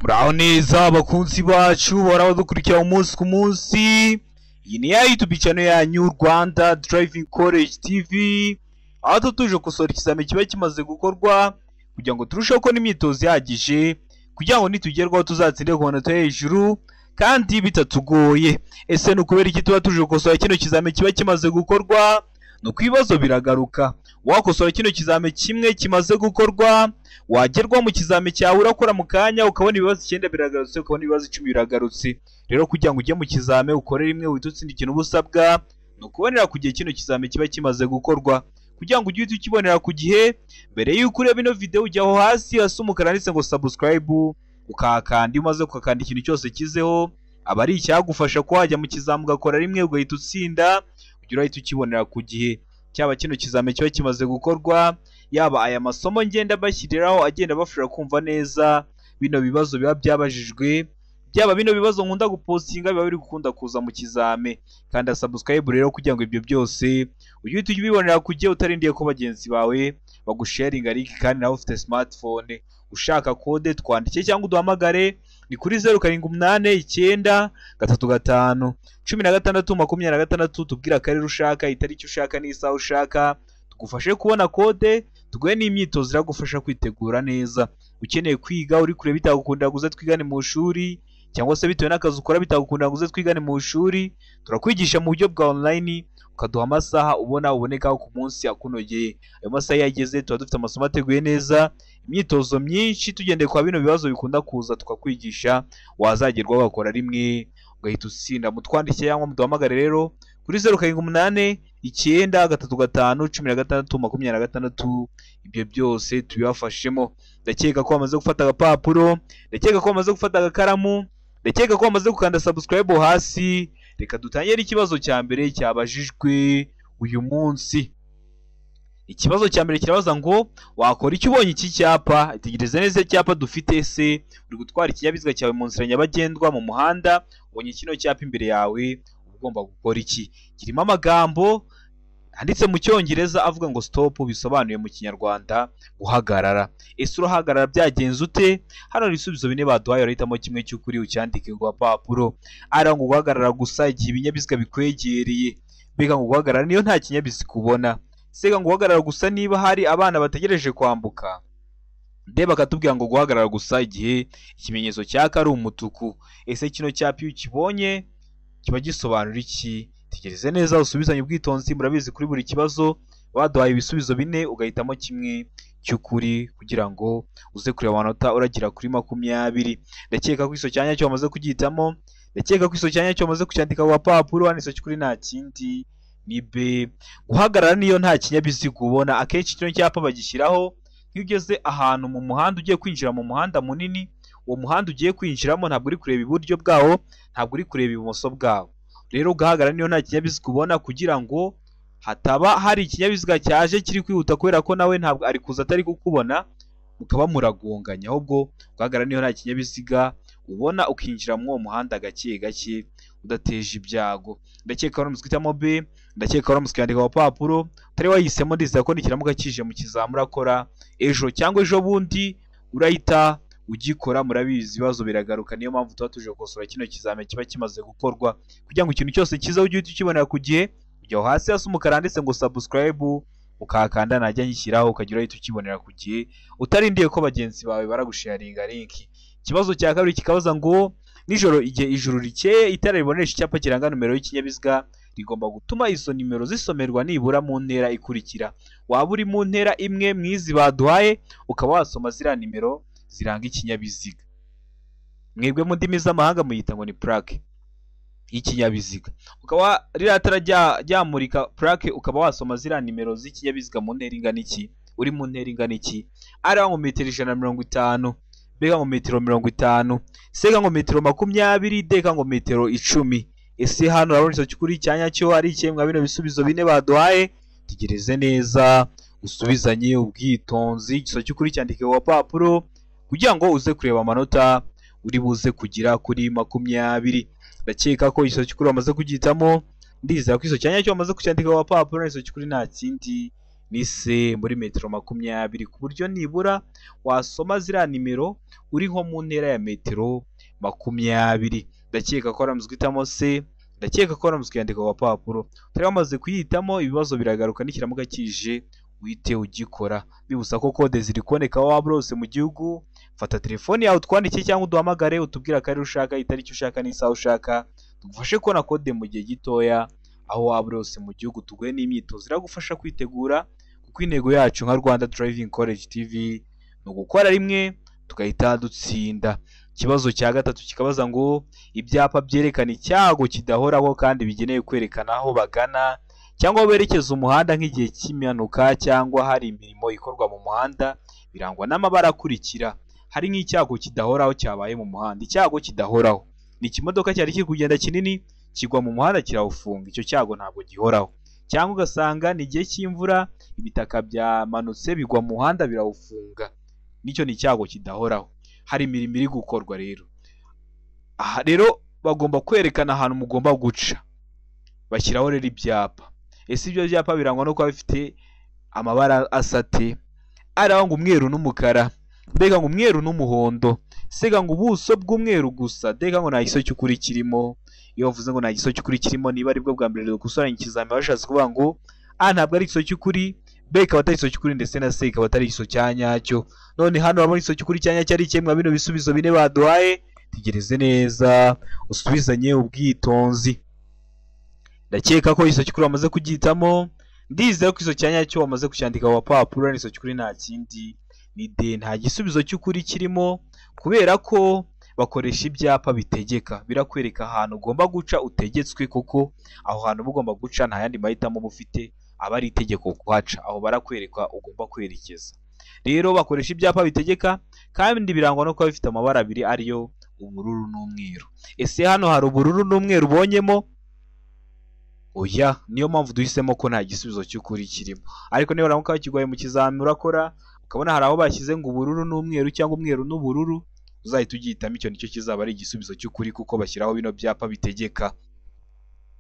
Muraho neza abakunzi bacu bahora badukurikira umunsi ku munsi. Iyi ni ya YouTube channel yanyu Rwanda Driving College TV, aho tuje gusora ikizame kiba kimaze gukorwa kugira ngo turusheho ko n'imyitozo yagije kugira ngo nitugerwaho tuzatsinde ku manota hejuru kandi bitatugoye. Ese nukubera iki tuba tuje gusora kino kizame kiba kimaze gukorwa? Nuko ibibazo biragaruka. Wakosora kino kizame kimwe kimaze gukorwa, wagerwa mu kizame cyawe urakora mu kanya ukabona ibibazo 9 biragarutse, ukabona ibibazo 10 biragarutse. Rero kugira ngo ujye mu kizame ukore rimwe witutsinda ikintu ubusabwa nukubonera ku gihe kino kizame kiba kimaze gukorwa. Kugira ngo ujye ukibonera ku gihe, mbere yuko ureba ino video ujyaho hasi hasi umukara ndetse ngo subscribe ukakanda, umaze kukakanda ikintu cyose kizeho aba ari icyagufasha ko wajya mu kizame ugakora rimwe ugahita utsinda, kugira uhite ukibonera ku gihe. Cyaba kino kizame kiba kimaze gukorwa, yaba aya masomo ngenda bashyiriraho agenda bafasha kumva neza bino bibazo biba byabajijwe, byaba bino bibazo nkunda gupostinga biba biri gukunda kuza mu kizame. Kanda subscribe rero kugira ngo ibyo byose ujye ubibonera ku gihe utarindiye ko bagenzi bawe bagusharinga link. Kandi nawe ufite smartphone ushaka code twandike cyangwa uduhamagare ni kuri 0789351626 tubwira akarere ushaka, itariki ushaka n'isaha ushaka, tugufashe kubona code tuguhe n'imyitozo iragufasha kwitegura neza. Ukeneye kwiga uri kure bitagukunda guze twigane mu shuri, cyangwa se bitewe n'akazi ukora bitagukunda guze twigane mu shuri, turakwigisha mu buryo bwa online ukaduha amasaha uboneka ku munsi akunogeye. Ayo masaha yageze tuba dufite amasomo ateguye neza, imyitozo myinshi tugendeye kwa bino bibazo bikunda kuza tukakwigisha, wazagerwaho ugakora rimwe ugahita utsinda. Mutwandike cyangwa muduhamagare rero kuri 0789351626. Ibyo byose tubibafashemo. Ndakeka ko bamaze gufata agapapuro, ndakeka ko bamaze gufata agakaramu, ndakeka ko bamaze gukanda subscribe hasi. Reka dutangire ikibazo cya mbere cyabajijwe uyu munsi. Ikibazo cya mbere kirabaza ngo wakora iki ubonye iki cyapa? Itegereze neza icyapa dufite. Se uri gutwara ikinyabiziga cyawe mu nzira nyabagendwa mu muhanda, ubonye kino cyapa imbere yawe, ugomba gukora iki? Kirimo amagambo handitse mu cyongereza avuga ngo stop, bisobanuye mu kinyarwanda guhagarara. Ese urahagarara byagenze ute? Hano ibisubizo bine baduhaye, urahitamo kimwe cy'ukuri ucyandike ku papuro. Ara ngo guhagarara gusa igihe ibinyabiziga bikwegereye. Mbega ngo guhagarara niyo nta kinyabiziga ubona. Sega ngo guhagarara gusa niba hari abana bategereje kwambuka. Ndeba katubwira ngo guhagarara gusa igihe ikimenyetso cyaka ari umutuku. Ese kino cyapa iyo ukibonye kiba gisobanura iki? Tegereze neza usubizanye ubwitonzi. Murabizi kuri buri kibazo baduhaye ibisubizo bine, ugahitamo kimwe cy'ukuri kugira ngo uze kureba amanota uragira kuri 20. Ndakeka ko iso cyanya cyo bamaze kugihitamo, ndakeka ko iso cyanya cyo bamaze kucyandika ku papuro. Hano iso cy'ukuri nta kindi ni B. Guhagarara niyo nta kinyabiziga ubona. Akenshi kino cyapa bagishyiraho iyo ugeze ahantu mu muhanda ugiye kwinjira mu muhanda munini. Uwo muhanda ugiye kwinjiramo ntabwo uri kureba iburyo bwawo, ntabwo uri kureba ibumoso bwawo. Rero guhagarara niyo nta kinyabiziga ubona, kugira ngo hataba hari ikinyabiziga cyaje kiri kwihuta kubera ko nawe ntabwo ari kuza atari kukubona mukaba muragonganya. Ahubwo guhagarara niyo nta kinyabiziga ubona, ukinjira mu uwo muhanda gake gake udateje ibyago. Ndakeka ko muskitamo B, ndakeka ko muskandika ku papuro. Utari wahisemo ndizera ko nikiramuka kije mu kizamu urakora ejo cyangwa ejo bundi urahita ugikora. Murabizi ibibazo biragaruka, niyo mpamvu tuba tuje gukosora kino kizame kiba kimaze gukorwa kugira ngo ikintu cyose kiza ujye ukibonera ku gihe. Ujya hasi hasi umukara handitse ngo subscribe ukakanda, najya nyishyiraho ukagira uhita ukibonera ku gihe utarindiye ko bagenzi bawe baragusharinga link. Ikibazo cya kabiri kikabaza ngo nijoro igihe ijuru rikeye itara ribonesha icyapa kiranga numero y'ikinyabiziga rigomba gutuma izo nimero zisomerwa nibura mu ntera ikurikira. Waba uri mu ntera imwe mwizi baduhaye ukaba wasoma ziriya nimero ziranga ikinyabiziga. Mwebwe mu ndimi z'amahanga muyita ngo ni plaque y'ikinyabiziga. Ukaba ririya tara ryamurika plaque, ukaba wasoma ziriya nimero z'ikinyabiziga mu ntera ingana iki. Uri mu ntera ingana iki? Ari mu metero 150, B ngo metero 50, C ngo metero 20, D ngo metero 10. Ese hano urabona icyo cyukuri cyanya cyo ari ikemwa bino bisubizo bine baduhaye. Tegereze neza usubizanye ubwitonzi. Igiso cyukuri cyandike ku papuro kugira ngo uze kureba amanota uri buze kugira kuri 20. Ndakeka ko igiso cyukuri bamaze kugitamo, ndizera ko iso cyanya cyo bamaze kucyandika ku papuro. Iso cyukuri nta kindi ni C muri metero 20, ku buryo nibura wasoma ziriya nimero uri nko mu ntera ya metero 20. Ndakeka ko waramutse uhitamo C, ndakeka ko waramutse uyandika ku gapapuro. Utari wamaze kuyihitamo ibibazo biragaruka n'ikiramuka kije uhite ugikora. Bibutsa ko kode ziri kuboneka aho waba hose mu gihugu. Fata telefone yawe utwandike cyangwa uduhamagare utubwire akarere ushaka, itariki ushaka n'isaha ushaka, tugufashe kubona kode mu gihe gitoya aho waba hose mu gihugu. Tuguhe n'imyitozo iragufasha kwitegura, kuko intego yacu nka Rwanda Driving College TV ni ugukora rimwe tugahita dutsinda. Ikibazo cya gatatu kikabaza ngo ibyapa byerekana icyago kidahoraho kandi bigenewe kwerekana aho bagana cyangwa berekeza umuhanda nk'igihe cy'impanuka cyangwa hari imirimo ikorwa mu muhanda birangwa n'amabara akurikira. Hari nk'icyago kidahoraho cyabaye mu muhanda. Icyago kidahoraho ni ikimodoka cyari kiri kugenda kinini kigwa mu muhanda kirawufunga, icyo cyago ntabwo gihoraho. Cyangwa ugasanga ni igihe cy'imvura ibitaka byamanutse bigwa mu muhanda birawufunga, nicyo ni icyago kidahoraho. Hari imirimo iri gukorwa rero. Aha rero bagomba kwerekana ahantu mugomba guca, bashyiraho rero ibyapa. Ese ibyo byapa birangwa no kuba bifite amabara asate, araho ngo umweru n'umukara, mbega ngo umweru n'umuhondo, sega ngo ubuso bw'umweru gusa, dega ngo nta giso cy'ukuri kirimo. Iyo bavuze ngo nta giso cy'ukuri kirimo, niba ari bwo bwa mbere gusoranya ikizami bashatse kuvuga ngo A ntabwo ari igiso cy'ukuri, B ikaba atari igiso cy'ukuri, ndetse na C ikaba atari igiso cya nyacyo. None hano urabona igiso cy'ukuri cya nyacyo ari kimwe bino bisubizo bine baduhaye. Tegereze neza usubizanye ubwitonzi. Ndakeka ko igiso cy'ukuri wamaze kugihitamo, ndizera ko igiso cya nyacyo wamaze kucyandika ku papuro. Igiso cy'ukuri nta kindi ni D, nta gisubizo cy'ukuri kirimo, kubera ko bakoresha ibyapa bitegeka, birakwereka ahantu ugomba guca utegetswe, kuko aho hantu uba ugomba guca nta yandi mahitamo uba ufite, aba ari itegeko kuhaca, aho barakwereka ugomba kwerekeza. Rero bakoresha ibyapa bitegeka kandi birangwa no kuba bifite amabara abiri ariyo ubururu n'umweru. Ese hano hari ubururu n'umweru ubonyemo? Oya, niyo mpamvu duhisemo ko nta gisubizo cy'ukuri kirimo. Ariko niba uramuka bakiguhaye mu kizami urakora ukabona hari aho bashyize ngo ubururu n'umweru cyangwa umweru n'ubururu, uzahita ugihitamo, icyo nicyo kizaba ari igisubizo cy'ukuri, kuko bashyiraho bino byapa bitegeka.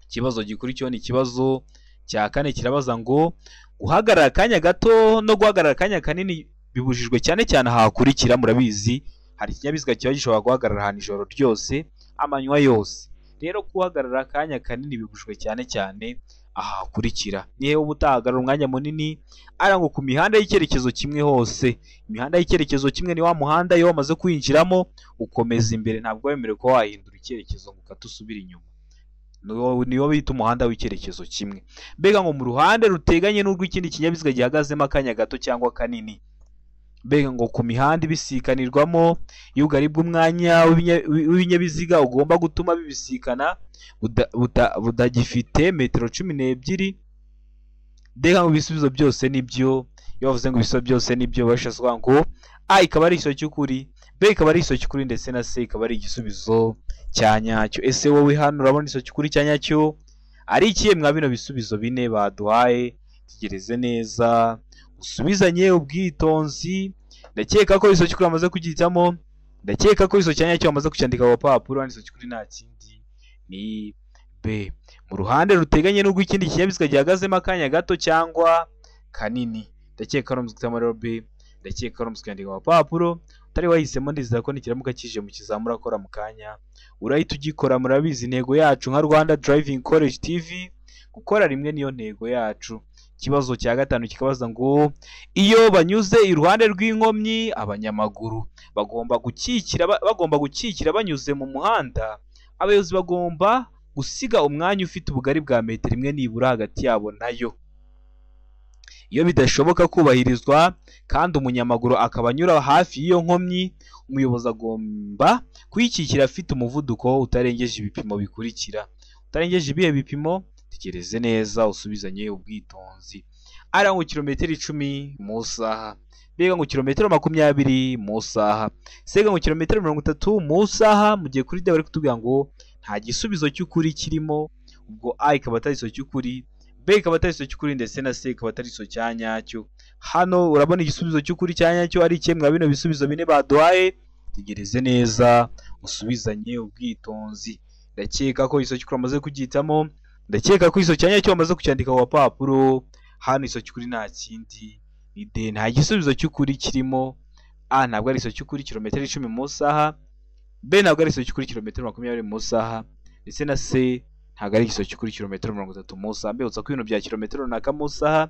Ikibazo gikurikiyeho ni ikibazo cya kane, kirabaza ngo guhagarara akanya gato no guhagarara akanya kanini bibujijwe cyane cyane aha hakurikira. Murabizi hari ikinyabiziga kiba gishobora guhagarara ahantu ijoro ryose, amanywa yose. Rero guhagarara akanya kanini bibujijwe cyane cyane aha hakurikira. Nihe uba utahagarara umwanya munini? Ara ngo ku mihanda y'icyerekezo kimwe hose. Imihanda y'icyerekezo kimwe ni wa muhanda iyo wamaze kwinjiramo ukomeza imbere, ntabwo wemerewe ko wahindura icyerekezo ngo ukate usubira inyuma. Niwo bita umuhanda w'icyerekezo kimwe. Mbega ngo mu ruhande ruteganye n'urw'ikindi kinyabiziga gihagazemo akanya gato cyangwa kanini. Mbega ngo ku mihanda ibisikanirwamo, iyo ubugari bw'umwanya w'ibinyabiziga ugomba gutuma bibisikana budagifite metero 12. Mbega ngo ibisubizo byose nibyo. Iyo bavuze ngo ibisubizo byose nibyo bashatse kuvuga ngo A ikaba ari igiso cy'ukuri, B ikaba ari igiso cy'ukuri, ndetse na C ikaba ari igisubizo cya nyacyo. Ese wowe hano urabona igiso cy'ukuri cya nyacyo ari ikihe mwa bino bisubizo bine baduhaye? Tegereze neza usubizanye ubwitonzi. Ndakeka ko igiso cy'ukuri wamaze kugihitamo, ndakeka ko igiso cya nyacyo wamaze kucyandika ku papuro. Igiso cy'ukuri nta kindi ni B, mu ruhande ruteganye n'urw'ikindi kinyabiziga gihagazemo akanya gato cyangwa kanini. Ndakeka ko wamaze rero B, ndakeka ko wamaze kucyandika ku papuro. Utari wahisemo, ndizera ko nikiramuka kije mu kizami urakora mu kanya urahita ugikora. Murabizi intego yacu nka Rwanda Driving College TV, gukora rimwe niyo ntego yacu. Ikibazo cya gatanu kikabaza ngo iyo banyuze iruhande rw'inkomyi abanyamaguru bagomba gukikira banyuze mu muhanda, abayobozi bagomba gusiga umwanya ufite ubugari bwa metero 1 nibura hagati yabo nayo. Iyo bidashoboka kubahirizwa kandi umunyamaguru akaba anyura hafi y'iyo nkomyi, umuyobozi agomba kuyikikira afite umuvuduko utarengeje ibipimo bikurikira. Utarengeje ibihe bipimo? Tegereze neza usubizanye ubwitonzi. Ara ngo kilometero 10 mu saha, mbega ngo kilometero 20 mu saha, sega ngo kilometero 30 mu saha. Mu gihe kuri D bari kutubwira ngo nta gisubizo cy'ukuri kirimo, ubwo A ikaba atari igiso cy'ukuri, B ikaba atari igiso cy'ukuri, ndetse na C ikaba atari igiso cya nyacyo. Hano urabona igisubizo cy'ukuri cya nyacyo ari kimwe mwa bino bisubizo bine baduhaye. Tegereze neza usubizanye ubwitonzi. Ndakeka ko igiso cy'ukuri wamaze kugihitamo, ndakeka ko igiso cya nyacyo wamaze kucyandika ku papuro. hano iso cy'ukuri nta kindi ni D. Nta gisubizo cy'ukuri kirimo. A ntabwo ari iso cy'ukuri kilometero 10 mu saha, B ntabwo ari iso cy'ukuri kilometero 20 mu saha, ndetse na C ntabwo ari iso cy'ukuri kilometero 30 mu saha. Mbibutsa ko ibintu bya kilometero runaka mu saha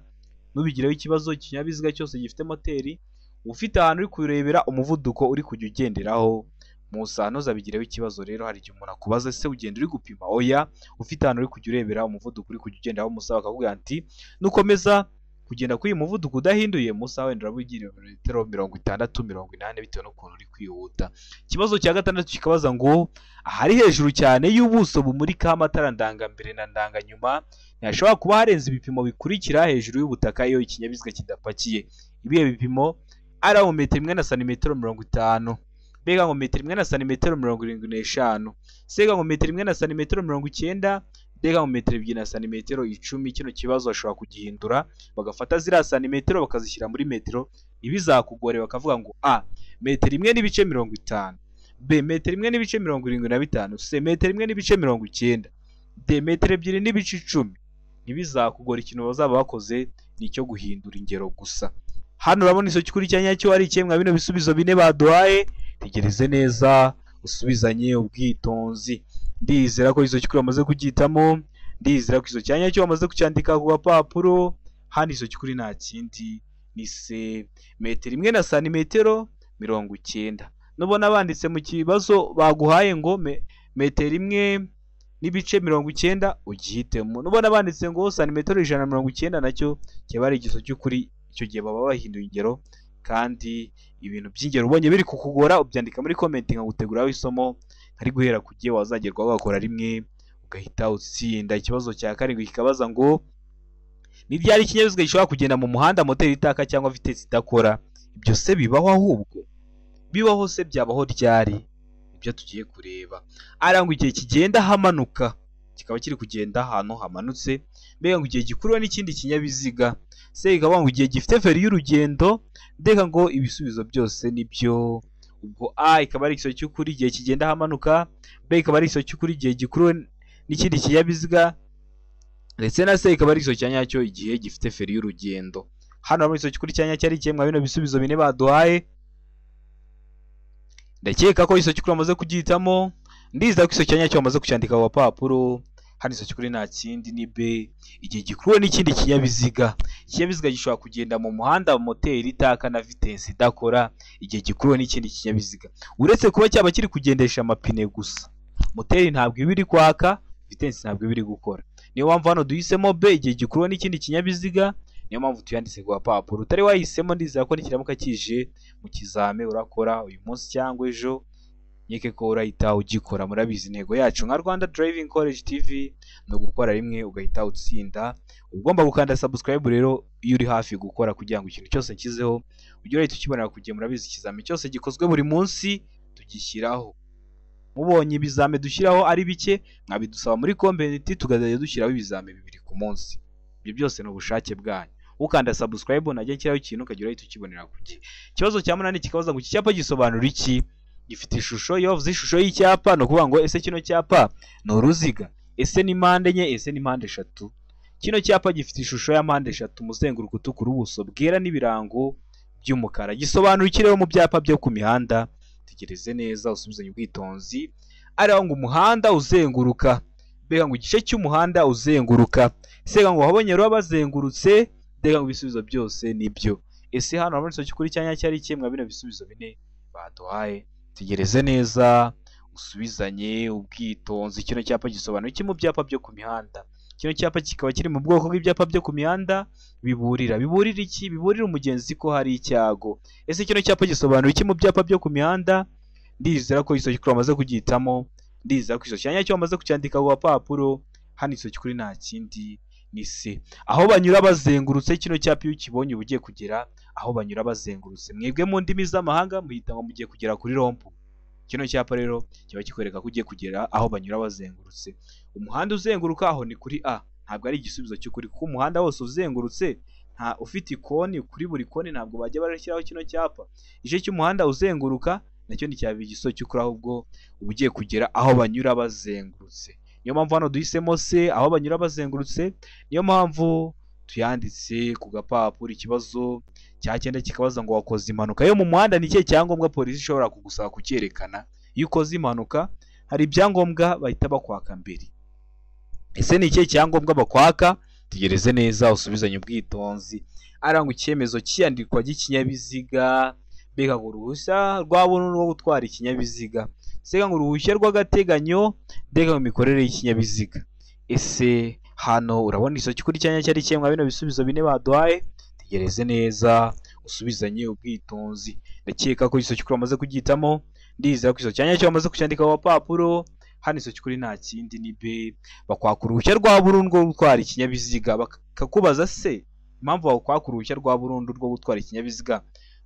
nubigireho ikibazo, ikinyabiziga cyose gifite moteri ufite ahantu uri kurebera umuvuduko uri kujya ugenderaho mu saha ntuzabigireho ikibazo. Rero hari igihe umuntu akubaza se ugenda uri gupima, oya, ufite ahantu uri kujya urebera umuvuduko uri kujya ugenderaho mu saha bakakubwira ati nukomeza kugenda kuri uyu muvuduko udahinduye mu saha wenda urabugira metero 60 80 bitewe n'ukuntu uri kwihuta. Ikibazo cya gatandatu kikabaza ngo ahari hejuru cyane y'ubuso bumurika amatara ndangambere na ndanganyuma ntihashobora kuba harenze ibipimo bikurikira hejuru y'ubutaka iyo ikinyabiziga kidapakiye. Ibihe bipimo? Ari mu metero 1 na santimetero 50, B ngo metero 1 na santimetero 75, C ngo metero 1 na santimetero 90, D ngo metero 2 na santimetero 10. Kino kibazo bashobora kugihindura bagafata ziriya santimetero bakazishyira muri metero, ntibizakugore bakavuga ngo A metero 1 n'ibice 50, B metero 1 n'ibice 75, C metero 1 n'ibice 90, D metero 2 n'ibice 10. Ntibizakugora, ikintu bazaba bakoze ni icyo guhindura ingero gusa. Hano urabona iso cy'ukuri cyanya cyo ari ikemwa bino bisubizo bine baduhaye, tegereze neza usubizanye ubwitonzi. Ndizera ko iso cy'ukuri wamaze kugitamo, ndizera ko iso cyanya cyo wamaze kucyandika ku gapapuro. Hano iso cy'ukuri nta kindi ni C metero 1 na santimetero 90. Nubona banditse mu kibazo baguhaye ngo metero 1 n'ibice 90 ugihitemo. Nubona banditse ngo santimetero 190 nacyo kiba ari igiso cy'ukuri, icyo gihe baba bahinduye ingero. Kandi ibintu by'ingero ubonye biri kukugora ubyandika muri comment nkaguteguraho isomo ari guhera ku gihe wazagerwaho ugakora rimwe ugahita utsinda. Ikibazo cya karindwi kikabaza ngo ni ryari ikinyabiziga gishobora kugenda mu muhanda moteri itaka cyangwa vitesi idakora? Ibyo se bibaho? Ahubwo bibaho se byabaho ryari? Ibyo tugiye kureba. Arangwa igihe kigenda hamanuka kikaba kiri kugenda ahantu hamanutse, mbega ngo igihe gikuruwe n'ikindi kinyabiziga, C ikaba ngo igihe gifite feri y'urugendo, ndeka ngo ibisubizo byose nibyo. Ubwo A ikaba ari igiso cy'ukuri igihe kigenda hamanuka, B ikaba ari igiso cy'ukuri igihe gikuruwe n'ikindi kinyabiziga, ndetse na C ikaba ari igiso cyanyacyo igihe gifite feri y'urugendo. Hano muri igiso cy'ukuri cyanyacyo ari ikemwa bino bisubizo bine baduhaye. Ndakeka ko igiso cy'ukuri wamaze kugihitamo, ndizera ko igiso cyanyacyo wamaze kucyandika ku papuro. Hano iso cy'ukuri nta kindi ni B igihe gikuruwe n'ikindi kinyabiziga. Ikinyabiziga gishobora kugenda mu muhanda moteri itaka na vitesi idakora igihe gikuruwe n'ikindi kinyabiziga, uretse kuba cyaba kiri kugendesha amapine gusa. Moteri ntabwo iba iri kwaka, vitesi ntabwo iba iri gukora. Niyo mpamvu hano duhisemo B igihe gikuruwe n'ikindi kinyabiziga, niyo mpamvu tuyanditse ku papuro. Utari wahisemo ndizera ko nikiramuka kije mu kizame urakora uyu munsi cyangwa ejo, nyeke ko urahita ugikora. Murabizi intego yacu nka Rwanda Driving College TV no gukora rimwe ugahita utsinda. Ugomba gukanda subscribe rero iyo uri hafi gukora kugira ngo ikintu cyose nshyizeho ujye urahita ukibonera kugiye. Murabizi ikizame cyose gikozwe buri munsi tugishyiraho. Mubonye ibizame dushyiraho ari bike mwabidusaba muri community tugazajya dushyiraho ibizame 2 ku munsi. Ibyo byose ni ubushake bwanyu. Ukanda subscribe najye nshyiraho ikintu ukajya urahita ukibonera kugiye. Ikibazo cya 8 kikabaza ngo iki cyapa gisobanura iki? Gifite ishusho, iyo bavuze ishusho y'icyapa no kuvuga ngo ese kino cyapa ni uruziga, ese ni mpande enye, ese ni mpande eshatu? Kino cyapa gifite ishusho ya mpande eshatu, umuzenguruko utukura, ubuso bwera n'ibirango by'umukara. Gisobanura iki rero mu byapa byo ku mihanda? Tegereze neza usubizanye ubwitonzi. Ariho ngo umuhanda uzenguruka, mbega ngo igice cy'umuhanda uzenguruka, sega ngo habonye rero bazengurutse, ndega ngo ibisubizo byose nibyo. Ese hano muri iso cy'ukuri cyanya cyari ikemwa bino bisubizo bine baduhaye. Tegereze neza usubizanye ubwitonzi. Kino cyapa gisobanura iki mu byapa byo ku mihanda? Kino cyapa kikaba kiri mu bwoko bw'ibyapa byo ku mihanda biburira. Biburira iki? Biburira umugenzi ko hari icyago. Ese kino cyapa gisobanura iki mu byapa byo ku mihanda? Ndizera ko iso cy'ukuri wamaze kugihitamo, ndizera ko iso cyanya cyo wamaze kucyandika ku papuro. Hano iso cy'ukuri nta kindi ni C aho banyura bazengurutse. Kino cyapa iyo ukibonye ugiye kugera aho banyura bazengurutse. Mwebwe mu ndimi z'amahanga muhita ngo mugiye kugera kuri rompu. Kino cyapa rero kiba kikwereka ko ugiye kugera aho banyura bazengurutse. Umuhanda uzenguruka aho ni kuri A, ntabwo ari igisubizo cy'ukuri kuko umuhanda wose uzengurutse nta ufite ikoni, kuri buri koni ntabwo bajya barashyiraho kino cyapa. Igice cy'umuhanda uzenguruka nacyo ni cyaba igisubizo cy'ukuri, ahubwo ugiye kugera aho banyura bazengurutse. Niyo mpamvu hano duhisemo C aho banyura bazengurutse. Niyo mpamvu tuyanditse ku gapapuro. Ikibazo cya 9 kikabaza ngo wakoze impanuka yo mu muhanda, ni ikihe cyangombwa polisi ishobora kugusaba kucyerekana? Iyo ukoze impanuka hari ibyangombwa bahita bakwaka mbere. Ese ni ikihe cyangombwa bakwaka? Tegereze neza usubizanye ubwitonzi. Arangwa icyemezo cy'iyandikwa ry'ikinyabiziga, mbega ngo uruhushya rwa burundu rwo gutwara ikinyabiziga, mbega ngo uruhushya rw'agateganyo, mbega mu mikorere y'ikinyabiziga. Ese hano urabona isoki kuri cyanya cyari cyemwa bino bisubizo bine baduhaye? Tegereze neza usubizanye ubwitonzi. Ndakeka ko isoki kuri amaze kugitamo, ndizera ko isoki cyanya cyo bamaze kucyandika ku papuro. Hano isoki kuri nta kindi ni B, bakwaka uruhushya rwa burundu rwo gutwara ikinyabiziga. Bakakubaza se impamvu bakwaka uruhushya rwa burundu rwo gutwara ikinyabiziga,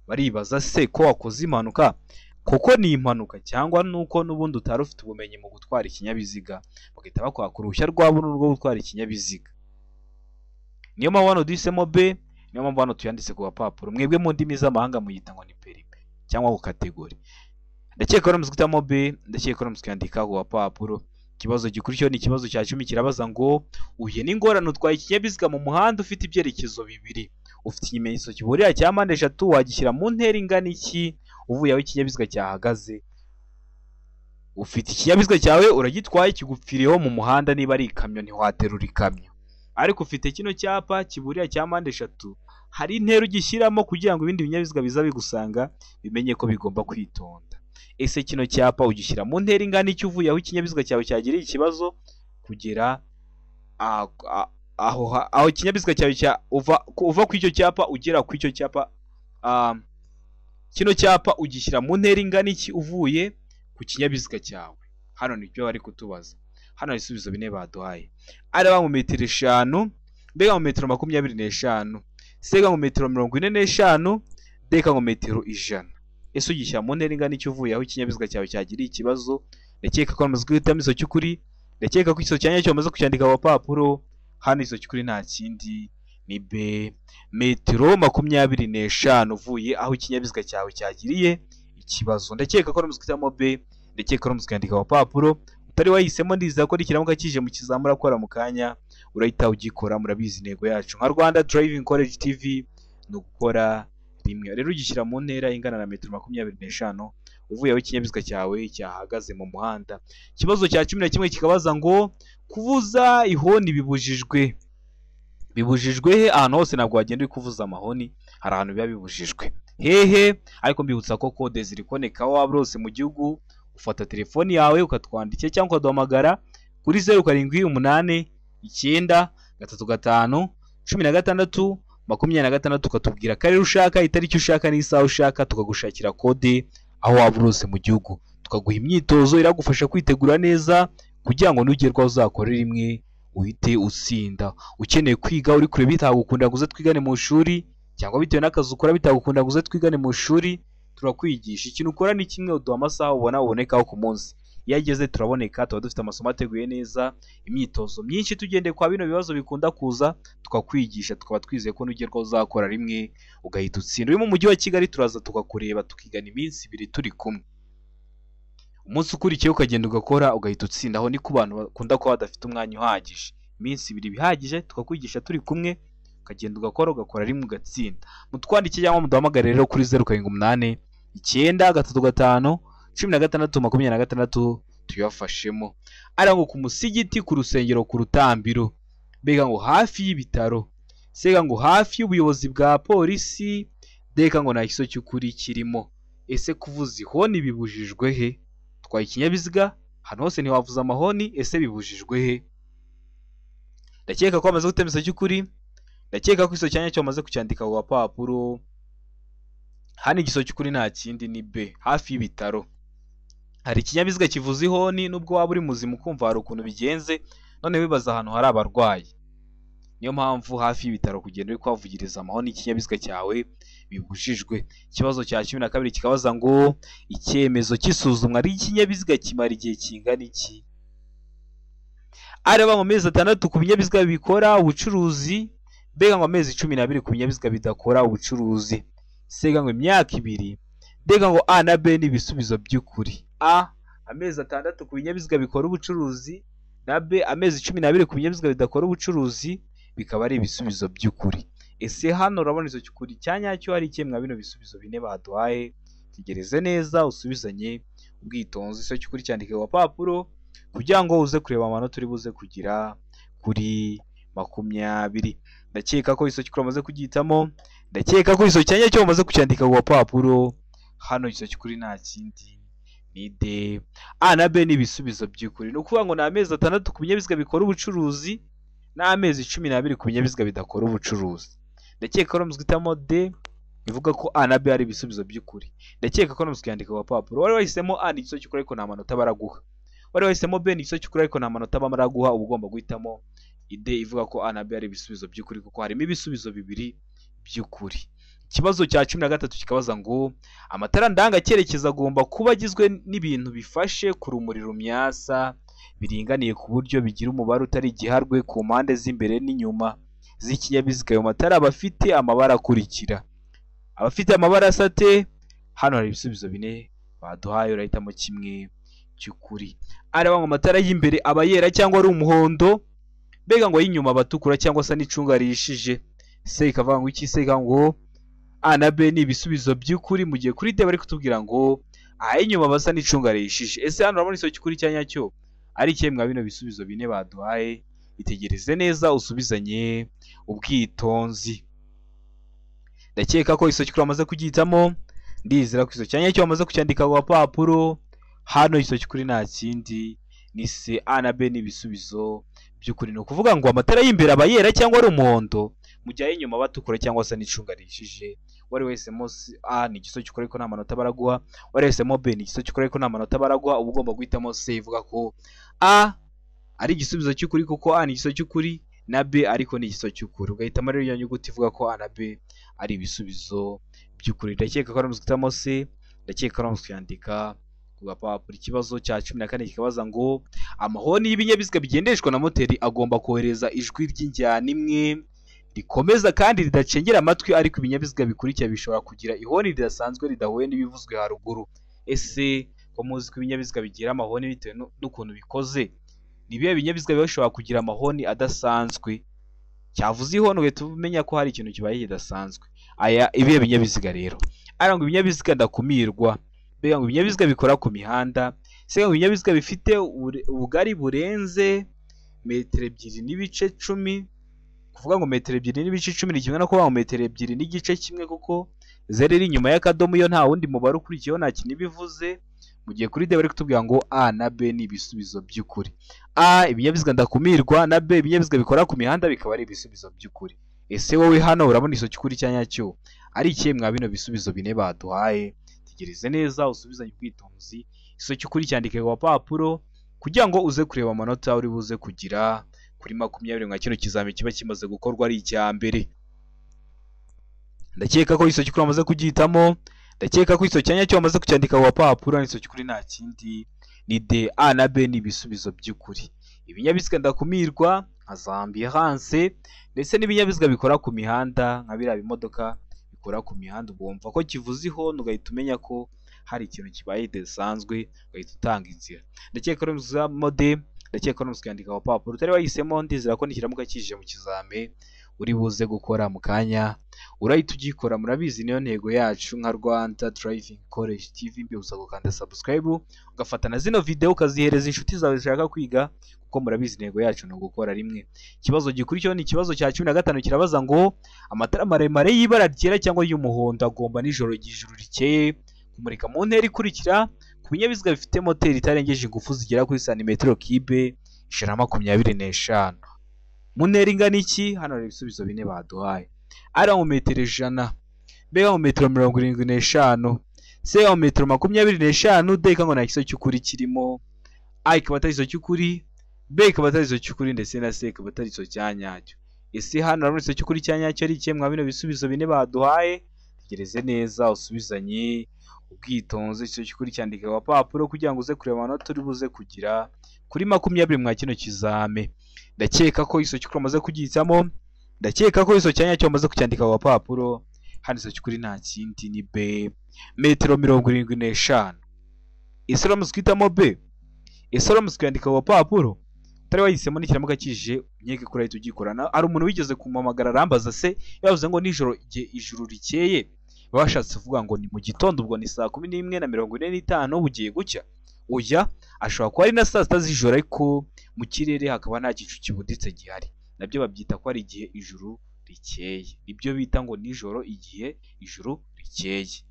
baribaza se ko wakoze impanuka koko ni impanuka cyangwa nuko n'ubundi utari ufite ubumenyi mu gutwara ikinyabiziga, bagahita bakwaka uruhushya rwa burundu rwo gutwara ikinyabiziga. Niyo mpamvu hano duhisemo B, niyo mpamvu hano tuyanditse ku gapapuro. Mwebwe mu ndimi z'amahanga muyita ngo ni perime cyangwa ku kategori. Ndakeka ko muzi guhitamo B, ndakeka ko muzi kuyandika ku gapapuro. Ikibazo gikurikiyeho ni ikibazo cya 10 kirabaza ngo uhuye n'ingorane utwaye ikinyabiziga mu muhanda ufite ibyerekezo bibiri, ufite ikimenyetso kiburira cya mpande eshatu, wagishyira mu ntera ingana iki uvuye aho ikinyabiziga cyahagaze? Ufite ikinyabiziga cyawe uragitwaye kigupfiriyeho mu muhanda, niba ari ikamyo ntiwaterura ikamyo, ariko ufite kino cyapa kiburira cya mpande eshatu, hari intera ugishyiramo kugira ngo ibindi binyabiziga biza bigusanga bimenye ko bigomba kwitonda. Ese kino cyapa ugishyira mu ntera ingana iki uvuye aho ikinyabiziga cyawe cyagiriye ikibazo kugera aho ikinyabiziga cyawe uva ku icyo cyapa ugera ku icyo cyapa? Kino cyapa ugishyira mu ntera ingana iki uvuye ku kinyabiziga cyawe? Hano nibyo bari kutubaza. Hano hari ibisubizo bine baduhaye. Araba mu metero 5, mbega mu metero 25, sega mu metero 45, deka mu metero 100. Ese ugishyira mu ntera ingana iki uvuye aho ikinyabiziga cyawe cyagiriye ikibazo? Ndakeka ko amaze guhitamo isoki kuri, ndakeka ko isoki cyanya cyo amaze kucyandika ku papuro. Hano isoki kuri nta kindi ni B, metero 25 uvuye aho ikinyabiziga cyawe cyagiriye ikibazo. Ndakeka ko amaze guhitamo B, ndakeka ko amaze kuyandika ku papuro. Utari wahisemo ndizera ko ikiramuka kije mu kizamura akora mu kanya urahita ugikora. Murabizi intego yacu nka Rwanda Driving College TV ni ugukora rimwe. Rero ugishyira mu ntera ingana na metero 25 uvuye aho ikinyabiziga cyawe cyahagaze mu muhanda. Ikibazo cya 11 kikabaza ngo kuvuza ihoni bibujijwe. Bibujijwe he? Ahantu hose ntabwo wagenda uri kuvuza amahoni, hari ahantu biba bibujijwe. Hehe? Ariko mbibutsa ko kode ziri koneka waba hose mu gihugu. Ufata telefoni yawe ukatwandikira cyangwa ukaduhamagara kuri 0789 935 16 26, ukatubwira akarere ushaka, itariki ushaka n'isaha ushaka, tukagushakira kode aho waba urose mu gihugu. Tukaguha imyitozo iragufasha kwitegura neza kugira ngo nugerwaho uzakorera imwe uhite utsinda. Ukeneye kwiga uri kure bitagukunda ngo uze twigane mu ishuri, cyangwa bitewe n'akazi ukora bitagukunda ngo uze twigane mu ishuri, turakwigisha. Ikintu ukora ni kimwe, uduha amasaha ubonekaho ku munsi. Iyo ageze turaboneka, tuba dufite amasomo ateguye neza, imyitozo myinshi tugendeye kwa bino bibazo bikunda kuza, tukakwigisha, tukaba twizeye ko nugerwaho uzakora rimwe ugahita utsinda. Uri mu mujyi wa Kigali turaza tukakureba, tukigana iminsi 2 turi kumwe. Umunsi ukurikiye ukagenda ugakora ugahita utsinda. Aho ni ku bantu bakunda kuba badafite umwanya uhagije. Iminsi 2 bihagije, tukakwigisha turi kumwe, ukagenda ugakora rimwe ugatsinda. Mutwandike cyangwa muduhamagare rero kuri 0788 935 16 tuyafashemo. Arango ku musigiti, ku rusengero, ku rutambiro, mbega ngo hafi y'ibitaro, sega ngo hafi y'ubuyobozi bwa polisi, deka ngo nta kiso cy'ukuri kirimo. Ese kuvuza ihoni bibujijwe he? Twaye ikinyabiziga hano hose ntiwavuza amahoni, ese bibujijwe he? Ndakeka ko amaze gutemeza cy'ukuri, ndakeka ko iso cyanya cyo amaze kucyandika ku papuro. Hano igiso cy'ukuri nta kindi ni B, hafi y'ibitaro. Hari ikinyabiziga kivuza ihoni, nubwo waba uri muzima ukumva hari ukuntu bigenze, none wibaza ahantu hari abarwayi. Niyo mpamvu hafi y'ibitaro kugenda uri kwavugiriza amahoni ikinyabiziga cyawe bibujijwe. Ikibazo cya 12 kikabaza ngo icyemezo cy'isuzumwa ry'ikinyabiziga kimara igihe kingana iki? Araba mu mezi 6 ku binyabiziga bikora ubucuruzi, mbega ngo amezi 12 ku binyabiziga bidakora ubucuruzi, sega ngo imyaka 2, mbega ngo A na B ni ibisubizo by'ukuri. A, amezi 6 ku binyabiziga bikora ubucuruzi, na B, amezi 12 ku binyabiziga bidakora ubucuruzi, bikaba ari ibisubizo by'ukuri. Ese hano urabona izo cy'ukuri cyanyacyo hari ikihe mwa bino bisubizo bine baduhaye? Tegereze neza usubizanye ubwitonzi. Iso cy'ukuri cyandike ku gapapuro kugira ngo uze kureba amanota uri buze kugira kuri 20. Ndakeka ko iso cy'ukuri amaze kugitamo, ndakeka ko iso cyanyacyo bamaze kucyandika ku gapapuro. Hano iso cy'ukuri nta kindi ni D. A na B ni ibisubizo by'ukuri. Ni ukuvuga ngo ni amezi 6 ku binyabiziga bikora ubucuruzi n'amezi 12 ku binyabiziga bidakora ubucuruzi. Ndakeka ko muzwitamo D bivuga ko A na B ari ibisubizo by'ukuri. Ndakeka ko muzwandika ku gapapuro. Wari wahisemo A ni igiso cy'ukuri ariko nta manota baraguha. Wari wahisemo B ni igiso cy'ukuri ariko nta manota baraguha, uba ugomba guhitamo D ivuga ko A na B ari ibisubizo by'ukuri kuko harimo ibisubizo bibiri by'ukuri. Ikibazo cya 13 kikabaza ngo amatara ndanga cyerekeza agomba kuba agizwe n'ibintu bifashe ku rumuri rumyasa biringaniye ku buryo bigira umubare utari igiharwe ku mpande z'imbere n'inyuma z'ikinyabiziga. Ayo matara abafite amabara akurikira. Abafite amabara asate, hano hari ibisubizo bine baduhaye, urahitamo kimwe cy'ukuri. Araba ngo amatara y'imbere aba yera cyangwa ari umuhondo, mbega ngo y'inyuma abatukura cyangwa se n'icunga rishije. Se ikavuga ngo iki? Se ngo A na B ni ibisubizo by'ukuri, mu gihe kuri D bari kutubwira ngo ay'inyuma basa n'icunga rishije. Ese hano urabona iso cy'ukuri cyanyacyo ari ikihe mwa bino bisubizo bine baduhaye? Itegereze neza usubizanye ubwitonzi. Ndakeka ko iso cy'ukuri amaze kugitamo, ndizera ko iso cyanyacyo bamaze kucyandika ku gapapuro. Hano iso cy'ukuri nta kindi ni C. A na B ni ibisubizo by'ukuri. Ni ukuvuga ngo amatara y'imbere aba yera cyangwa ari umuhondo, mu gihe ay'inyuma batukura cyangwa se n'icunga rishije. Wari wahisemo A ni igiso cy'ukuri ariko nta manota baraguha. Wari wahisemo B ni igiso cy'ukuri ariko nta manota baraguha, uba ugomba guhitamo C ivuga ko A ari igisubizo cy'ukuri kuko A ni igiso cy'ukuri na B ariko ni igiso cy'ukuri. Ugahitamo rero iyo nyuguti ivuga ko A na B ari ibisubizo by'ukuri. Ndakeka ko aramutse guhitamo C, ndakeka ko aramutse kuyandika ku gapapuro. Ikibazo cya 14 kikabaza ngo amahoni y'ibinyabiziga bigendeshwa na moteri agomba kohereza ijwi ry'injyana imwe rikomeza kandi ridacengera amatwi, ariko ibinyabiziga bikurikira bishobora kugira ihoni ridasanzwe ridahuye n'ibivuzwe haruguru. Ese ko muzi ko ibinyabiziga bigira amahoni bitewe n'ukuntu bikoze, ni ibihe binyabiziga bishobora kugira amahoni adasanzwe? Cyavuze ihoni ugahita umenya ko hari ikintu kibaye kidasanzwe. Aya ibihe binyabiziga rero? Aranga ibinyabiziga ndakumirwa, mbega ngo ibinyabiziga bikora ku mihanda, se ngo ibinyabiziga bifite ubugari burenze metero 2.10. Kuvuga ngo metero 2.10 ni kimwe no kuvuga ngo metero 2.1 kuko zero iri inyuma y'akadomo iyo nta wundi mubare ukurikiyeho nta kintu bivuze. Mu gihe kuri D bari kutubwira ngo A na B ni ibisubizo by'ukuri. A ibinyabiziga ndakumirwa na B ibinyabiziga bikora ku mihanda bikaba ari ibisubizo by'ukuri. Ese wowe hano urabona iso cy'ukuri cyanyacyo ari ikihe mwa bino bisubizo bine baduhaye? Tegereze neza usubizanye ubwitonzi. Iso cy'ukuri cyandike ku gapapuro kugira ngo uze kureba amanota uri buze kugira kuri 20 mwa kino kizami kiba kimaze gukorwa ari icya mbere. Ndakeka ko iso cy'ukuri amaze kugitamo, ndakeka ko iso cyanyacyo amaze kucyandika ku gapapuro. Iso cy'ukuri nta kindi ni D. A na B ni ibisubizo by'ukuri. Ibinyabiziga ndakumirwa nka Zambiance ndetse n'ibinyabiziga bikora ku mihanda nka biriya bimodoka bikora ku mihanda, ubumva ko kivuze ihoni ugahita umenya ko hari ikintu kibaye kidasanzwe, ugahita utanga inzira. Ndakeka ko muzamo D, ndakeka ko muzandika ku gapapuro. Utari wahisemo, ndizera ko nikiramuka kije mu kizame uri buze gukora mu kanya urahita ugikora. Murabizi niyo ntego yacu nka Rwanda Driving College TV, mbibuza gukanda subscribe ugafata na zino video ukazihereza inshuti zawe zishaka kwiga, kuko murabizi intego yacu no gukora rimwe. Ikibazo gikurikiyeho ni ikibazo cya 15 kirabaza ngo amatara maremare y'ibara ryera cyangwa y'umuhondo agomba nijoro ry'ijuru rikeye kumurika mu ntera ikurikira ku binyabiziga bifite moteri itarengeje ingufu zigera kuri santimetero kibe 125. Mu ntera ingana iki? Hano hari ibisubizo bine baduhaye. Ari mu metero 100, B mu metero 75, C mu metero 25, D kango na kiso cy'ukuri kirimo. A ikaba atari iso cy'ukuri, B ikaba atari iso cy'ukuri, ndetse na C ikaba atari iso cyanyacyo. Ese hano hari iso cy'ukuri cyanyacyo ari ikihe mwa bino bisubizo bine baduhaye? Tegereze neza usubizanye ubwitonzi. Iso cy'ukuri cyandika ku gapapuro kugira ngo uze kureba amanota uri buze kugira kuri 20 mwa kino kizame. Ndakeka ko iso cy'ukuri amaze kugitamo, ndakeka ko iso cyanyacyo amaze kucyandika ku gapapuro. Hano iso cy'ukuri nta kindi ni B, metero 75. Ese uramutse ukitamo B, ese uramutse ukandika ku gapapuro utari wahisemo n'ikiramuka kije nkeke kuri ahita ugikorana. Hari umuntu wigeze kumamagara arambaza se yavuze ngo nijoro igihe ijuru rikeye bashatse kuvuga ngo ni mu gitondo, ubwo ni saa 11:45 bugiye gucya. Oya, ashobora kuba ari na saa 6 z'ijoro ariko mu kirere hakaba nta gicu kibuditse gihari, nabyo babyita ko ari igihe ijuru rikeye. Nibyo bita ngo nijoro igihe ijuru rikeye.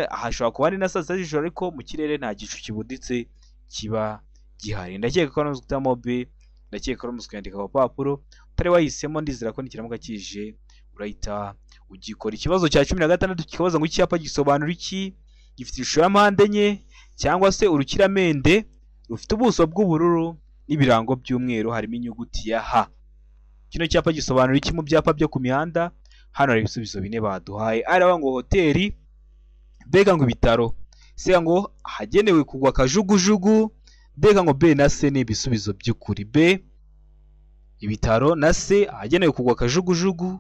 Hashobora kuba ari na saa 6 z'ijoro ariko mu kirere nta gicu kibuditse kiba gihari. Ndakeka ko namaze guhitamo B, ndakeka ko namaze kwandika ku papuro. Utari wahisemo ndizera ko n'ikiramuka kije urahita ugikora. Ikibazo cya 16 kikabaza ngo icyapa gisobanura iki, gifite ishusho ya mpande enye cyangwa se urukiramende rufite ubuso bw'ubururu n'ibirango by'umweru, harimo inyuguti ya H. Kino cyapa gisobanura iki mu byapa byo ku mihanda? Hano hari ibisubizo bine baduhaye. Aravuga ngo hoteli, bega ngo ibitaro, se ngo hagenewe kugwa kajugujugu, bega ngo B na C ni ibisubizo by'ukuri. B ibitaro na C hagenewe kugwa kajugujugu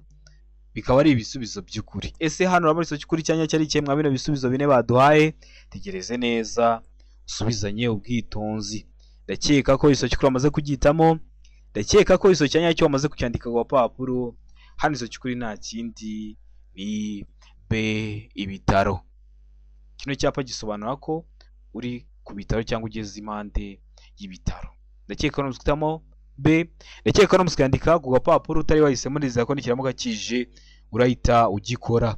bikaba ari ibisubizo by'ukuri. Ese hano urabona iso cy'ukuri cyanya cyari kimwe bino bisubizo bine baduhaye? Tegereze neza usubizanye ubwitonzi. Ndakeka ko iso cy'ukuri amaze kugitamo, ndakeka ko iso cyanya cyo amaze kucyandika ku papuro. Hano iso cy'ukuri nta kindi ni B ibitaro. Kino cyapa gisobanura ko uri ku bitaro cyangwa ugeze impande y'ibitaro. Ndakeka ko nuzitamo B, ndakeka ko namusikandika ku gapapuro. Utari wahisemo ndizera ko n'ikiramuka kije urahita ugikora.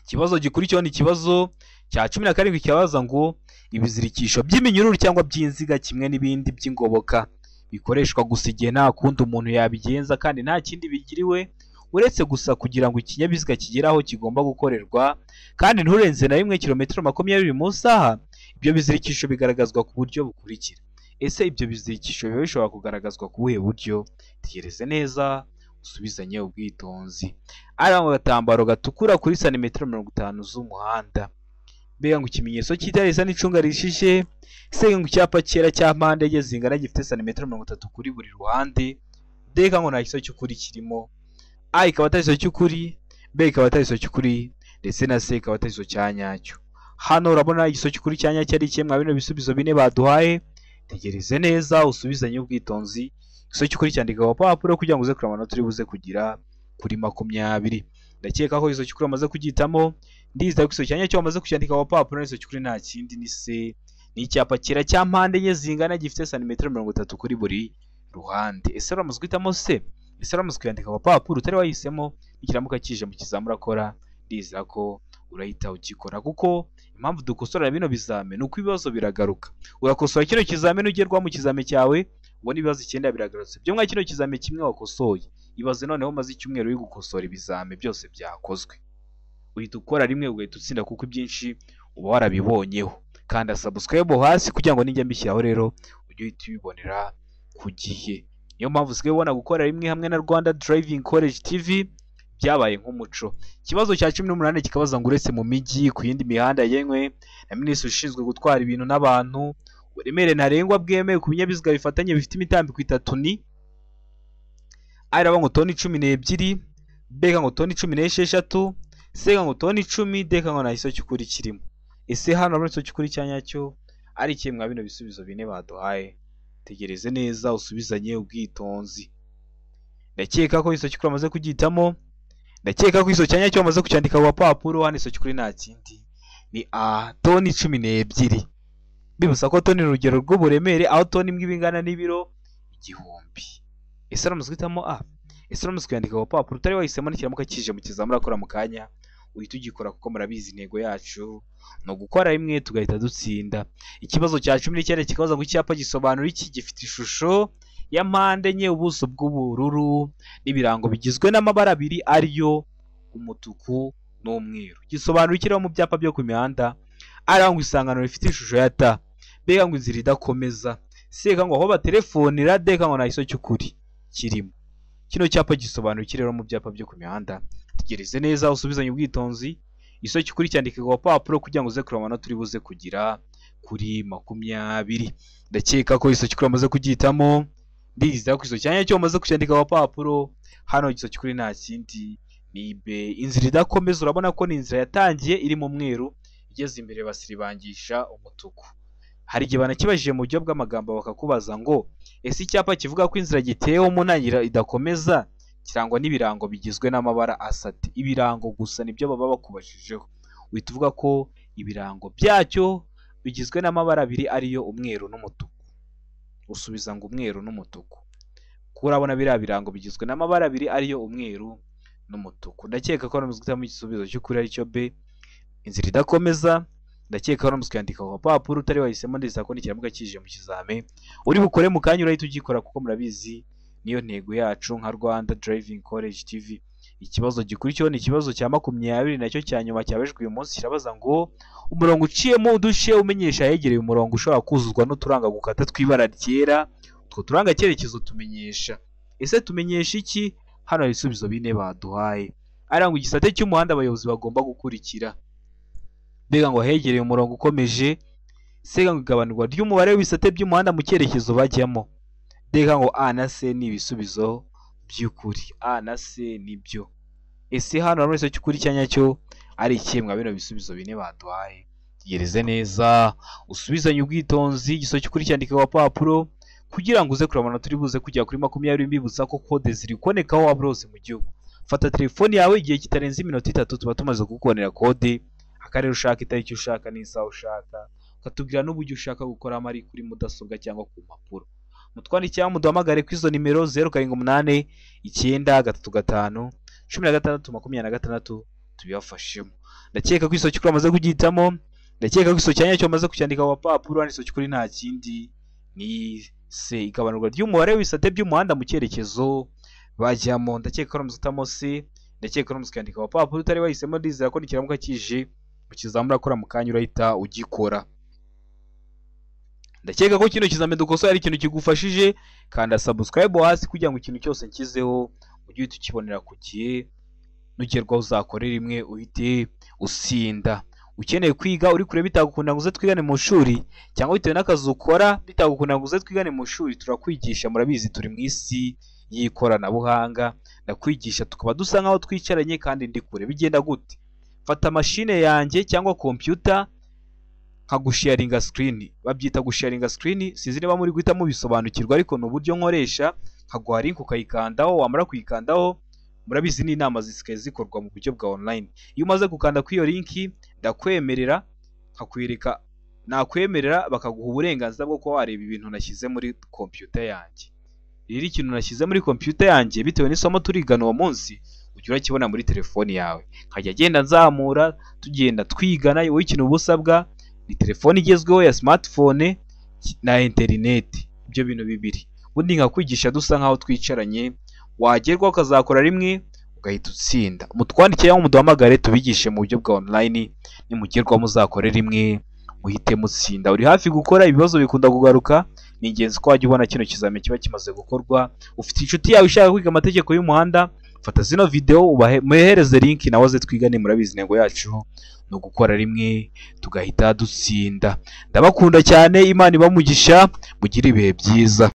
Ikibazo gikurikiyeho ni ikibazo cya 17 kibaza ngo ibizirikisho by'iminyururu cyangwa by'inziga kimwe n'ibindi by'ingoboka bikoreshwa gusa igihe nta kundi umuntu yabigenza kandi nta kindi bigiriwe uretse gusa kugira ngo ikinyabiziga kigeraho kigomba gukorerwa kandi nturenze na 1 kilometero 20 mu saha. Ibyo bizirikisho bigaragazwa ku buryo bukurikira. Ese ibyo bizirikisho biba bishobora kugaragazwa ku buhe buryo? Tegereze neza usubizanye ubwitonzi. Ari mu gatambaro gatukura kuri santimetero 50 z'umuhanda. Mbega ngo ikimenyetso cy'itara risa n'icunga rishije. Se ngo icyapa cyera cya mpande enye zingana gifite santimetero 30 kuri buri ruhande. Deka ngo nta kiso cy'ukuri kirimo. A ikaba atari iso cy'ukuri, B ikaba atari iso cy'ukuri, ndetse na C ikaba atari iso cyanyacyo. Hano urabona igiso cy'ukuri cyanyacyo ari kimwe bino bisubizo bine baduhaye. Tegereze neza usubizanye ubwitonzi. Igiso cy'ukuri cyandika ku papuro kugira ngo uze kureba amanota uri buze kugira kuri 20. Ndakeka ko igiso cy'ukuri amaze kugitamo, ndizera ko igiso cyanyacyo amaze kucyandika ku papuro. Igiso cy'ukuri nta kindi ni C, ni icyapa cyera cya mpande enye zingana gifite santimetero 30 kuri buri ruhande. Ese uramaze guhitamo C? Ese uramaze kuyandika ku papuro? Utari wahisemo n'ikiramuka kije mu kizamura akora, ndizera ko urahita ugikora kuko impamvu dukosora bino bizame nuko ibibazo biragaruka. Urakosora kino kizame ugerwa mu kizame cyawe ubona ibibazo 9 biragarutse. Byo mwa kino kizame kimwe wakosoye, ibaze noneho maze icyumweru uri gukosora ibizame byose byakozwe. Uhita ukora rimwe ugahita utsinda kuko ibyinshi uba warabibonyeho. Kanda subscribe hasi kugira ngo ninjya mbishyiraho rero ujye uhita ubibonera ku gihe. Niyo mpamvu usigaye ubona gukora rimwe hamwe na Rwanda Driving College TV byabaye nk'umuco. Ikibazo cya 18 kikabaza ngo uretse mu mijyi ku yindi mihanda yenywe na Minisitiri ushinzwe gutwara ibintu n'abantu uburemere ntarengwa bwemewe ku binyabiziga bifatanye bifite imitambiko 3 ni A ngo toni 12, B ngo toni 16, C ngo toni 10, D ngo nta iso cy'ukuri kirimo. Ese hano urabona iso cy'ukuri cyanyacyo ari kimwe bino bisubizo bine baduhaye? Tegereze neza usubizanye ubwitonzi. Ndakeka ko iso cy'ukuri amaze kugitamo, ndakeka ko iso cyanyacyo amaze kucyandika ku papuro. Hano iso cy'ukuri nta kindi ni A, toni 12. Bibusa ko toni urugero rw'uburemere, aho toni imwe bingana n'ibiro 1000. Ese uramaze guhitamo A? Ese uramaze kuyandika ku papuro? Utari wahisemo n'ikiramuka kije mu kizamura akora mu kanya uhita ugikora kuko murabizi intego yacu no gukora rimwe tugahita dutsinda. Ikibazo cya 19 kikabaza ngo icyapa gisobanura iki, gifite ishusho ya mpande enye, ubuso bw'ubururu n'ibirango bigizwe n'amabara abiri ariyo umutuku n'umweru. Gisobanura iki rero mu byapa byo ku mihanda? Ari ngo isangano rifite ishusho ya T, B ngo inzira idakomeza, C ngo aho batelefonera, D ngo nta iso cy'ukuri kirimo. Kino cyapa gisobanura iki rero mu byapa byo ku mihanda? Tegereze neza usubizanye ubwitonzi. Iso cy'ukuri cyandike ku papuro kugira ngo uze kureba amanota uri buze kugira kuri 20. Ndakeka ko iso cy'ukuri amaze kugitamo, ndizera ko iso cyanya cyo amaze kucyandika ku papuro. Hano iso cy'ukuri nta kindi ni B, inzira idakomeza. Urabona ko ni inzira yatangiye iri mu mweru igeze imbere basiribangisha umutuku. hari igihe banakibajije mu buryo bw'amagambo bakakubaza ngo ese icyapa kivuga ko inzira giteyeho mu ntangiriro idakomeza kirangwa n'ibirango bigizwe n'amabara asate. Ibirango gusa nibyo baba bakubajijeho, uhita uvuga ko ibirango byacyo bigizwe n'amabara abiri ariyo umweru n'umutuku. Usubiza ngo umweru n'umutuku. Kurabona biriya birango bigizwe n'amabara abiri ariyo umweru n'umutuku. Ndakeka ko namaze guhitamo igisubizo cy'ukuri aricyo B, inzira idakomeza. Ndakeka ko namaze kuyandika ku papuro utari wahisemo ndetse ko n'ikiramuka kije mu kizame uri bukore mu kanya urahita ugikora, kuko murabizi niyo ntego yacu nka Rwanda Driving College TV. Ikibazo gikurikiyeho ni ikibazo cya 20 nacyo cya nyuma cyabajwe uyu munsi, kirabaza ngo umurongo uciyemo udushe umenyesha ahegereye umurongo ushobora kuzuzwa n'uturanga gukata tw'ibara ryera. Utwo turanga cyerekezo tumenyesha. Ese tumenyesha iki? Hano hari ibisubizo bine baduhaye. Aranga igisate cy'umuhanda abayobozi bagomba gukurikira. Mbega ngo ahegereye umurongo ukomeje. Sega ngo igabanurwa ry'umubare w'ibisate by'umuhanda mu cyerekezo bajyamo. Mbega ngo A na C ni ibisubizo by'ukuri. A na C nibyo. Ese hano hari wese cy'ukuri cyanya cyo ari ikimwa bino bisubizo bine baduhaye. Tegereze neza usubizanye ubwitonzi, igiso cy'ukuri cyandika ku papuro kugira ngo uze kurabona turi buze kujya kuri 20 mbibutsa ko code ziri konekaho wabrose mu gihugu. Fata telefone yawe igihe kitarenze iminota 3 tuba tumaze kukonera code, akarere ushaka, itariki ushaka, n'isaha ushaka, ukatubwira n'uburyo ushaka gukora amari kuri mudasobwa cyangwa ku mpapuro. Mutwandikira muduhamagare ku izo nimero 0789 935 1626 tubibafashemo. Ndakeka ko iso cyukuri amaze kugitamo, ndakeka ko iso cyanya cyo amaze kucyandika ku papuro, n'iso cyukuri nta kindi ni C, igabanurwa ry'umubare w'ibisate by'umuhanda mu cyerekezo bajyamo. Ndakeka ko muzitamo C, ndakeka ko muzikandika ku papuro utari wahisemo, ndizera ko n'ikiramuka kije mu kizamura akora mu kanya urahita ugikora. Ndakeka ko kino kizame dukosoye ari ikintu kigufashije, kanda subscribe hasi kugira ngo ikintu cyose nkizeho ujye tukibonera ku gihe, nugerwaho uzakorera rimwe uhite usinda. Ukeneye kwiga uri kure bitagukunda ngo uze twigane mu shuri, cyangwa bitewe n'akazi ukora bitagukunda ngo uze twigane mu shuri, turakwigisha. Murabizi turi mu isi y'ikoranabuhanga, ndakwigisha tukaba dusa nkaho twicaranye kandi ndi kure. Bigenda gute? Fata machine yanjye cyangwa computer nkagusharinga screen, babyita gusharinga screen, sinzi niba muri guhita mubisobanukirwa, ariko ni uburyo nkoresha. Nkaguha link ukayikandaho, wamara kuyikandaho murabizi ni inama zisikaye zikorwa mu buryo bwa online. Iyo umaze gukanda kuri iyo link ndakwemerera, nkakwereka, nakwemerera bakaguha uburenganzira bwo kuba wareba ibintu nashyize muri computer yanjye. Rero ikintu nashyize muri computer yanjye bitewe n'isomo turigana uwo munsi ujya urakibona muri telefoni yawe, nkajya agenda nzamura tugenda twigana. Wowe ikintu ubusabwa ni telefoni igezweho ya smartphone na internet, ibyo bintu bibiri. Ubundi nkakwigisha dusa nkaho twicaranye, wagerwa ukazakora rimwe ugahita utsinda. Mutwandike cyangwa muduhamagare tubigishe mu buryo bwa online, nimugerwa muzakore rimwe muhite mutsinda. Uri hafi gukora, ibibazo bikunda kugaruka, ni ingenzi ko wajya ubona kino kizame kiba kimaze gukorwa. Ufite inshuti yawe ishaka kwiga amategeko y'umuhanda, fata zino video muhereze link nawe aze twigane. Murabizi intego yacu ni ugukora rimwe tugahita dutsinda. Ndabakunda cyane, Imana ibamugisha, mugire ibihe byiza.